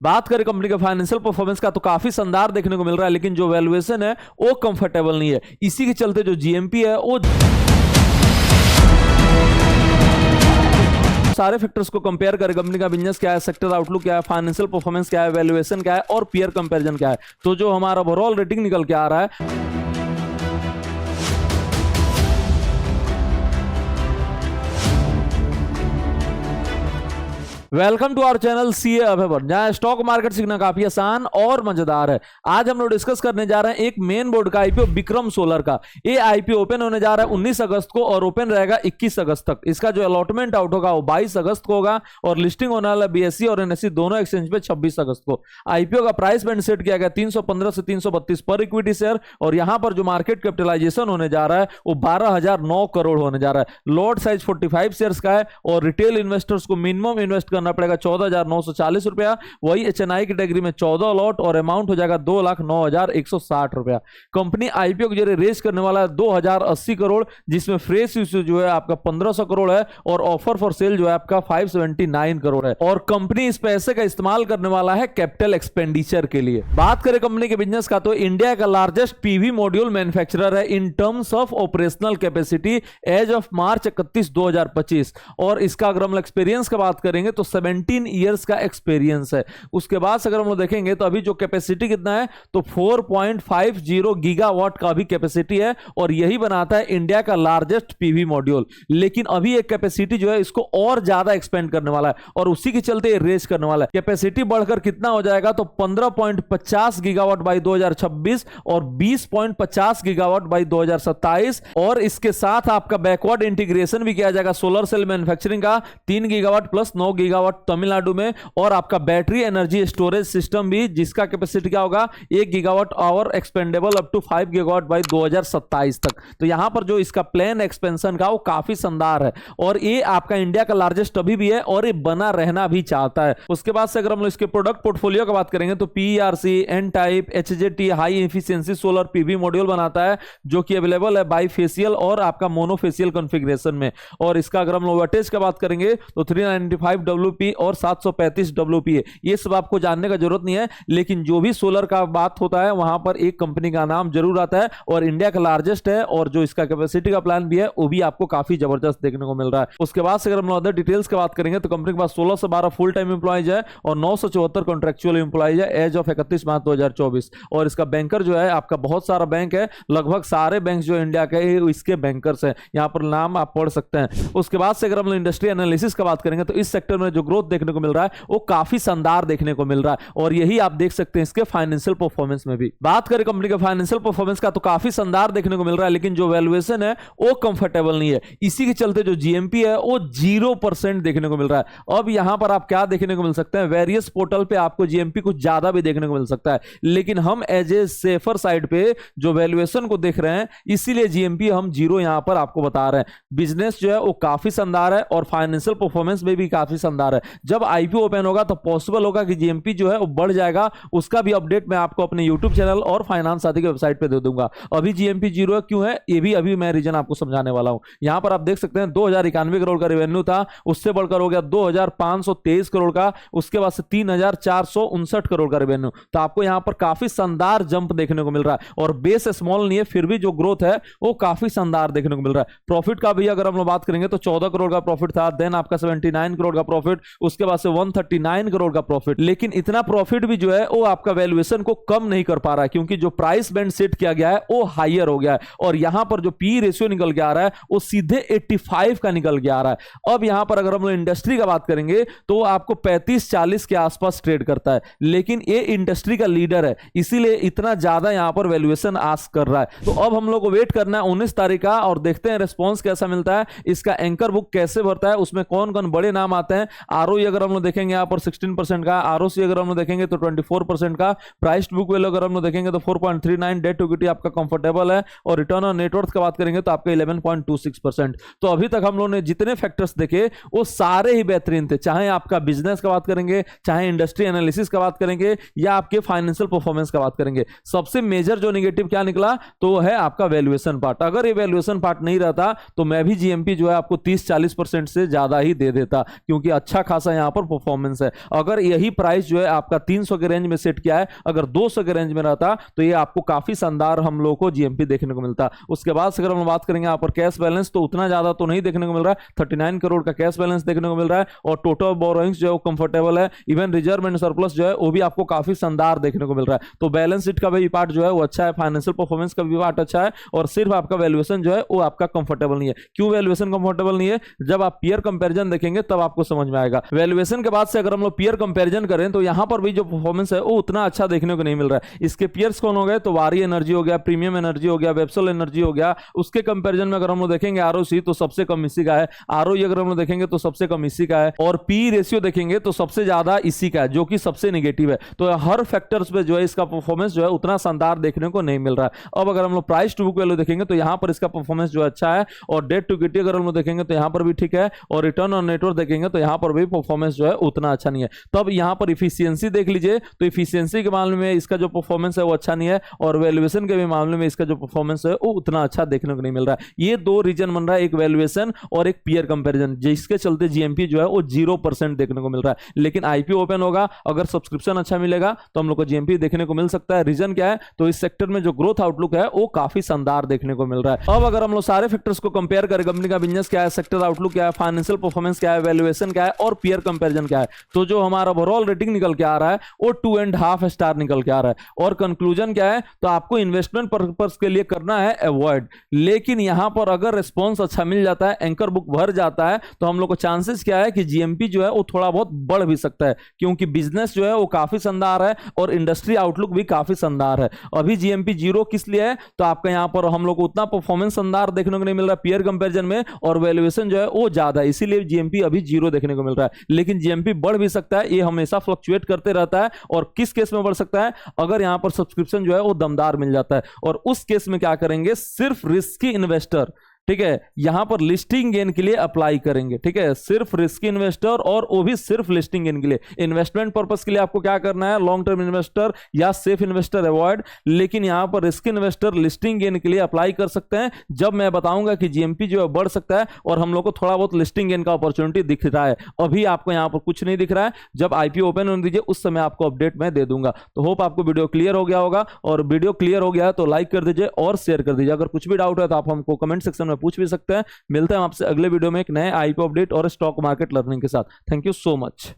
बात करें कंपनी के फाइनेंशियल परफॉर्मेंस का तो काफी शानदार देखने को मिल रहा है, लेकिन जो वैल्यूएशन है वो कंफर्टेबल नहीं है। इसी के चलते जो जीएमपी है वो सारे फैक्टर्स को कंपेयर करें, कंपनी का बिजनेस क्या है, सेक्टर आउटलुक क्या है, फाइनेंशियल परफॉर्मेंस क्या है, वैल्यूएशन क्या है और पीयर कंपैरिजन क्या है, तो जो हमारा ओवरऑल रेटिंग निकल के आ रहा है welcome to our channel CA Abhay, जहां स्टॉक मार्केट सीखना काफी आसान और मजेदार है। आज हम लोग डिस्कस करने जा रहे हैं एक मेन बोर्ड का आईपीओ विक्रम सोलर का। ये आईपीओ ओपन होने जा रहा है 19 अगस्त को और ओपन रहेगा 21 अगस्त तक। इसका जो अलॉटमेंट आउट होगा वो 22 अगस्त को होगा और लिस्टिंग होने वाला बीएसई और एनएसई दोनों एक्सचेंज पे 26 अगस्त को। आईपीओ का प्राइस बैंड सेट किया गया 315 से 332 पर इक्विटी शेयर और यहां पर जो मार्केट कैपिटलाइजेशन होने जा रहा है वो 12,009 करोड़ होने जा रहा है। लॉट साइज 45 शेयर्स का है और रिटेल इन्वेस्टर्स को मिनिमम इन्वेस्ट करना पड़ेगा 14,940 रुपया। वही एचएनआई कैटेगरी में 14 लॉट और अमाउंट हो जाएगा 2,09,160 रुपया। कंपनी आईपीओ के जरिए रेज करने वाला है 2,080 करोड़, जिसमें फ्रेश इश्यू जो है आपका 1,500 करोड़ है और ऑफर फॉर सेल जो है आपका 579 करोड़ है। और कंपनी इस पैसे का इस्तेमाल करने वाला है कैपिटल एक्सपेंडिचर के लिए। बात करें कंपनी के बिजनेस का तो इंडिया का लार्जेस्ट पीवी मॉड्यूल मैन्युफैक्चरर है in terms of operational capacity as of March 31, 2025। और इसका अगर हम एक्सपीरियंस की बात करेंगे तो 17 ईयर्स का एक्सपीरियंस है। उसके बाद अगर हम लोग देखेंगे तो अभी जो कैपेसिटी कितना है तो 4.50 गीगावाट का भी कैपेसिटी है और यही बनाता है इंडिया का लार्जेस्ट पीवी मॉड्यूल। लेकिन अभी एक कैपेसिटी जो है इसको और ज्यादा एक्सपेंड करने वाला है और उसी के चलते रेज करने वाला है। कैपेसिटी बढ़कर कितना हो जाएगा तो 15.50 गीगावाट बाई 2026 और 20.50 गीगावाट बाई 2027। और इसके साथ आपका बैकवर्ड इंटीग्रेशन भी किया जाएगा सोलर सेल मैन्युफैक्चरिंग का 3 गीगावाट प्लस 9 गीगावाट तमिलनाडु में और आपका बैटरी एनर्जी स्टोरेज सिस्टम भी जिसका कैपेसिटी क्या होगा 1 gigawatt hour expandable up to 5 gigawatt by 2027 तक। तो यहां पर जो इसका प्लान एक्सपेंशन का वो काफी शानदार है और ये आपका इंडिया का लार्जेस्ट अभी भी है और ये बना रहना भी चाहता है। उसके बाद से अगर हम लोग इसके प्रोडक्ट पोर्टफोलियो की बात करेंगे तो PRC, N type, HJT high efficiency solar PV module बनाता है जो कि अवेलेबल है बाईफेशियल और आपका मोनोफेशियल कॉन्फ़िगरेशन में। और इसका अगर हम लोग वाटेज की बात करेंगे तो 395 डब्ल्यूपी और 735 डब्ल्यूपी है। ये सब आपको जानने का जरूरत नहीं है, लेकिन जो भी सोलर का बात होता है वहां पर एक कंपनी का नाम जरूर आता है और इंडिया का लार्जेस्ट है और जो इसका कैपेसिटी का प्लान भी है वो भी आपको काफी जबरदस्त देखने को मिल रहा है। उसके बाद से अगर हम अदर डिटेल्स की बात करेंगे तो कंपनी के पास 16 से 12 फुल टाइम एम्प्लॉइज है और 974 कॉन्ट्रेक्चुअल एम्प्लॉइज है एज ऑफ 31 मार्च 2024। और इसका बैंकर जो है आपका बहुत सारा बैंक है, लगभग सारे बैंक जो इंडिया के इसके बैंकर्स हैं, यहां पर नाम आप पढ़ सकते हैं। उसके बाद से अगर हम इंडस्ट्री एनालिसिस की बात करेंगे तो इस सेक्टर में जो ग्रोथ देखने को मिल रहा है वो काफी शानदार देखने को मिल रहा है और यही आप देख सकते हैं इसके फाइनेंशियल परफॉर्मेंस में भी। बात करें कंपनी के फाइनेंशियल परफॉर्मेंस का तो काफी शानदार देखने को मिल रहा है, लेकिन जो वैल्यूएशन है वो कंफर्टेबल नहीं है। इसी के चलते जो जीएमपी है वो 0% देखने को मिल रहा है। अब यहां पर आप क्या देखने को मिल सकते हैं, वेरियस पोर्टल पे आपको जीएमपी कुछ ज्यादा भी देखने को मिल सकता है, लेकिन हम एज ए सेफर साइड पे जो वैल्यूएशन को देख रहे हैं इसीलिए जीएमपी हम 0 यहां पर आपको बता रहे हैं। बिजनेस जो है वो काफी शानदार है और फाइनेंशियल परफॉर्मेंस में भी काफी शानदार है। जब आईपीओ ओपन होगा तो पॉसिबल होगा कि जीएमपी जो है वो बढ़ जाएगा। उसका भी अपडेट मैं आपको अपने यूट्यूब चैनल और फाइनेंस साथी की वेबसाइट पे दे दूंगा। अभी जीएमपी 0 है, क्यों है ये भी अभी मैं रीजन आपको समझाने वाला हूं। यहां पर आप देख सकते हैं 2,091 करोड़ का रेवेन्यू था, उससे बढ़कर हो गया 2,523 करोड़ का, उसके बाद से 3,459 करोड़ का रेवेन्यू। तो आपको यहां पर काफी शानदार जंप देखने को मिल रहा है और बेस स्मॉल नहीं है, फिर भी जो ग्रोथ है वो काफी शानदार देखने को मिल रहा है। प्रॉफिट का भी अगर हम लोग बात करेंगे तो 14 करोड़ का प्रॉफिट था, देन आपका 79 करोड़ का प्रॉफिट, उसके बाद से 139 करोड़ का प्रॉफिट। लेकिन इतना प्रॉफिट भी जो है वो आपका वैल्यूएशन को कम नहीं कर पा रहा है क्योंकि जो प्राइस बैंड सेट किया गया है वो हायर हो गया है और यहां पर जो पी रेशियो निकल के आ रहा है वो सीधे 85 का निकल के आ रहा है। अब यहां पर अगर हम लोग इंडस्ट्री का बात करेंगे तो आपको 35-40 के आसपास ट्रेड करता है, लेकिन ये इंडस्ट्री का लीडर है इसीलिए इतना ज्यादा यहां पर वैल्यूएशन आस्क कर रहा है। तो अब हम लोग को वेट करना है 19 तारीख का और देखते हैं रिस्पॉन्स कैसा मिलता है, इसका एंकर बुक कैसे भरता है, उसमें कौन कौन बड़े नाम आते हैं। आरओई अगर हम लोग देखेंगे यहाँ पर 16% का, आरओसी अगर हम लोग देखेंगे तो 24% का, प्राइस बुक वैल्यू अगर हम लोग देखेंगे तो 4.39, डेट टू इक्विटी आपका कंफर्टेबल है और रिटर्न ऑन नेटवर्थ की बात करेंगे तो आपका 11.26%। तो अभी तक हम लोगों ने जितने फैक्टर्स देखे वो सारे ही बेहतरीन थे, चाहे आपका बिजनेस का बात करेंगे, चाहे इंडस्ट्री एनालिसिस का बात करेंगे या आपके फाइनेंशियल परफॉर्मेंस का बात करेंगे। सबसे मेजर जो नेगेटिव क्या निकला तो है आपका वैल्यूएशन पार्ट। अगर ये वैल्यूएशन पार्ट नहीं रहता तो मैं भी जीएमपी जो है आपको 30-40% से ज्यादा ही दे देता क्योंकि अच्छा अच्छा खासा यहाँ पर परफॉर्मेंस है। अगर यही प्राइस जो है आपका 300 के रेंज में सेट किया है, अगर 200 के रेंज में रहता तो ये आपको काफी शानदार हम लोग को जीएमपी देखने को मिलता। उसके बाद अगर हम बात करेंगे यहाँ पर कैश बैलेंस, तो उतना ज्यादा तो नहीं देखने को मिल रहा है, 39 करोड़ का कैश बैलेंस देखने को मिल रहा है और टोटल बोरोइंग्स जो है वो कंफर्टेबल है। इवन रिजर्व एंड सरप्लस जो है वो भी आपको काफी शानदार देखने को मिल रहा है। तो बैलेंस शीट का भी पार्ट जो है वो अच्छा है, फाइनेंशियल परफॉर्मेंस का भी पार्ट अच्छा है और सिर्फ आपका वैल्यूएशन जो है वो आपका कंफर्टेबल नहीं है। क्यों वैल्यूएशन कंफर्टेबल नहीं है? जब आप पीयर कंपैरिजन देखेंगे तब आपको समझ में आएगा। वैल्यूएशन के बाद से अगर हम लोग पीयर कंपैरिजन करें तो यहां पर भी जो परफॉर्मेंस है वो उतना अच्छा देखने को नहीं मिल रहा है। इसके पीयर्स कौन हो गए? तो वारी एनर्जी हो गया, प्रीमियम एनर्जी हो गया, वेप्सोल एनर्जी हो गया। उसके कंपैरिजन में अगर हम लोग देखेंगे आरओसी तो सबसे कम इसी का है, आरओई अगर हम लोग देखेंगे तो सबसे कम इसी का है और पी रेशियो देखेंगे तो सबसे ज्यादा इसी का है, जो कि सबसे नेगेटिव है। तो हर फैक्टर्स पे जो है इसका परफॉर्मेंस जो है उतना शानदार देखने को नहीं मिल रहा है। अब अगर हम लोग प्राइस टू बुक वैल्यू देखेंगे तो यहां पर इसका परफॉर्मेंस जो अच्छा है और डेट टू इक्विटी अगर हम लोग देखेंगे तो यहां पर भी ठीक है और रिटर्न ऑन नेटवर्थ देखेंगे तो यहां पर भी परफॉर्मेंस जो है उतना अच्छा नहीं है। तब यहां पर इफिशियंसी देख लीजिए तो इफिशियंसी के मामले में इसका जो परफॉर्मेंस है वो अच्छा नहीं है और वैल्यूएशन के भी मामले में इसका जो परफॉर्मेंस है वो उतना अच्छा देखने को नहीं मिल रहा है। ये दो रीजन बन रहा है, एक वैल्यूएशन और एक पीयर कंपैरिजन, जिसके चलते जीएमपी जो है वो 0% देखने को मिल रहा है। लेकिन आईपीओ ओपन होगा, अगर सब्सक्रिप्शन अच्छा मिलेगा तो हम लोग को जीएमपी देखने को मिल सकता है। रीजन क्या है? तो इस सेक्टर में जो ग्रोथ आउटलुक है वो काफी शानदार देखने को मिल रहा है। अब अगर हम लोग सारे फैक्टर्स को कंपेयर करें, कंपनी का बिजनेस क्या है, सेक्टर आउटलुक क्या है, फाइनेंशियल परफॉर्मेंस क्या है, वैल्यूएशन क्या है और पीयर कंपैरिजन क्या है, तो जो हमारा ओवरऑल रेटिंग निकल के आ रहा है वो 2.5 स्टार निकल के आ रहा है। और कंक्लूजन क्या है? तो आपको इन्वेस्टमेंट पर्पस के लिए करना है अवॉइड, लेकिन यहां पर अगर रिस्पॉन्स अच्छा मिल जाता है, एंकर बुक भर जाता है, तो हम लोग को चांसेस क्या है कि जीएमपी जो है वो थोड़ा बहुत बढ़ भी सकता है, क्योंकि बिजनेस जो है वो काफी शानदार है और इंडस्ट्री आउटलुक भी काफी शानदार है। अभी जीएमपी 0 किस लिए है? तो आपका यहां पर हम लोग को उतना परफॉर्मेंस शानदार देखने को नहीं मिल रहा पीयर कंपैरिजन में और वैल्यूएशन जो है वो ज्यादा है, इसीलिए जीएमपी अभी 0 देखने को मिल रहा है। लेकिन जीएमपी बढ़ भी सकता है, ये हमेशा फ्लक्चुएट करते रहता है। और किस केस में बढ़ सकता है? अगर यहां पर सब्सक्रिप्शन जो है वो दमदार मिल जाता है और उस केस में क्या करेंगे? सिर्फ रिस्की इन्वेस्टर, ठीक है, यहां पर लिस्टिंग गेन के लिए अप्लाई करेंगे, ठीक है, सिर्फ रिस्की इन्वेस्टर और वो भी सिर्फ लिस्टिंग गेन के लिए। इन्वेस्टमेंट पर्पस के लिए आपको क्या करना है? लॉन्ग टर्म इन्वेस्टर या सेफ इन्वेस्टर अवॉइड, लेकिन यहां पर रिस्की इन्वेस्टर लिस्टिंग गेन के लिए अप्लाई कर सकते हैं जब मैं बताऊंगा कि जीएमपी जो है बढ़ सकता है और हम लोग को थोड़ा बहुत लिस्टिंग गेन का अपॉर्चुनिटी दिख रहा है। अभी आपको यहां पर कुछ नहीं दिख रहा है, जब आईपीओ ओपन होने दीजिए उस समय आपको अपडेट मैं दे दूंगा। तो होप आपको वीडियो क्लियर हो गया होगा और वीडियो क्लियर हो गया है तो लाइक कर दीजिए और शेयर कर दीजिए। अगर कुछ भी डाउट है तो आप हमको कमेंट सेक्शन में पूछ भी सकते हैं। मिलते हैं आपसे अगले वीडियो में एक नए आईपीओ अपडेट और स्टॉक मार्केट लर्निंग के साथ। Thank you so much.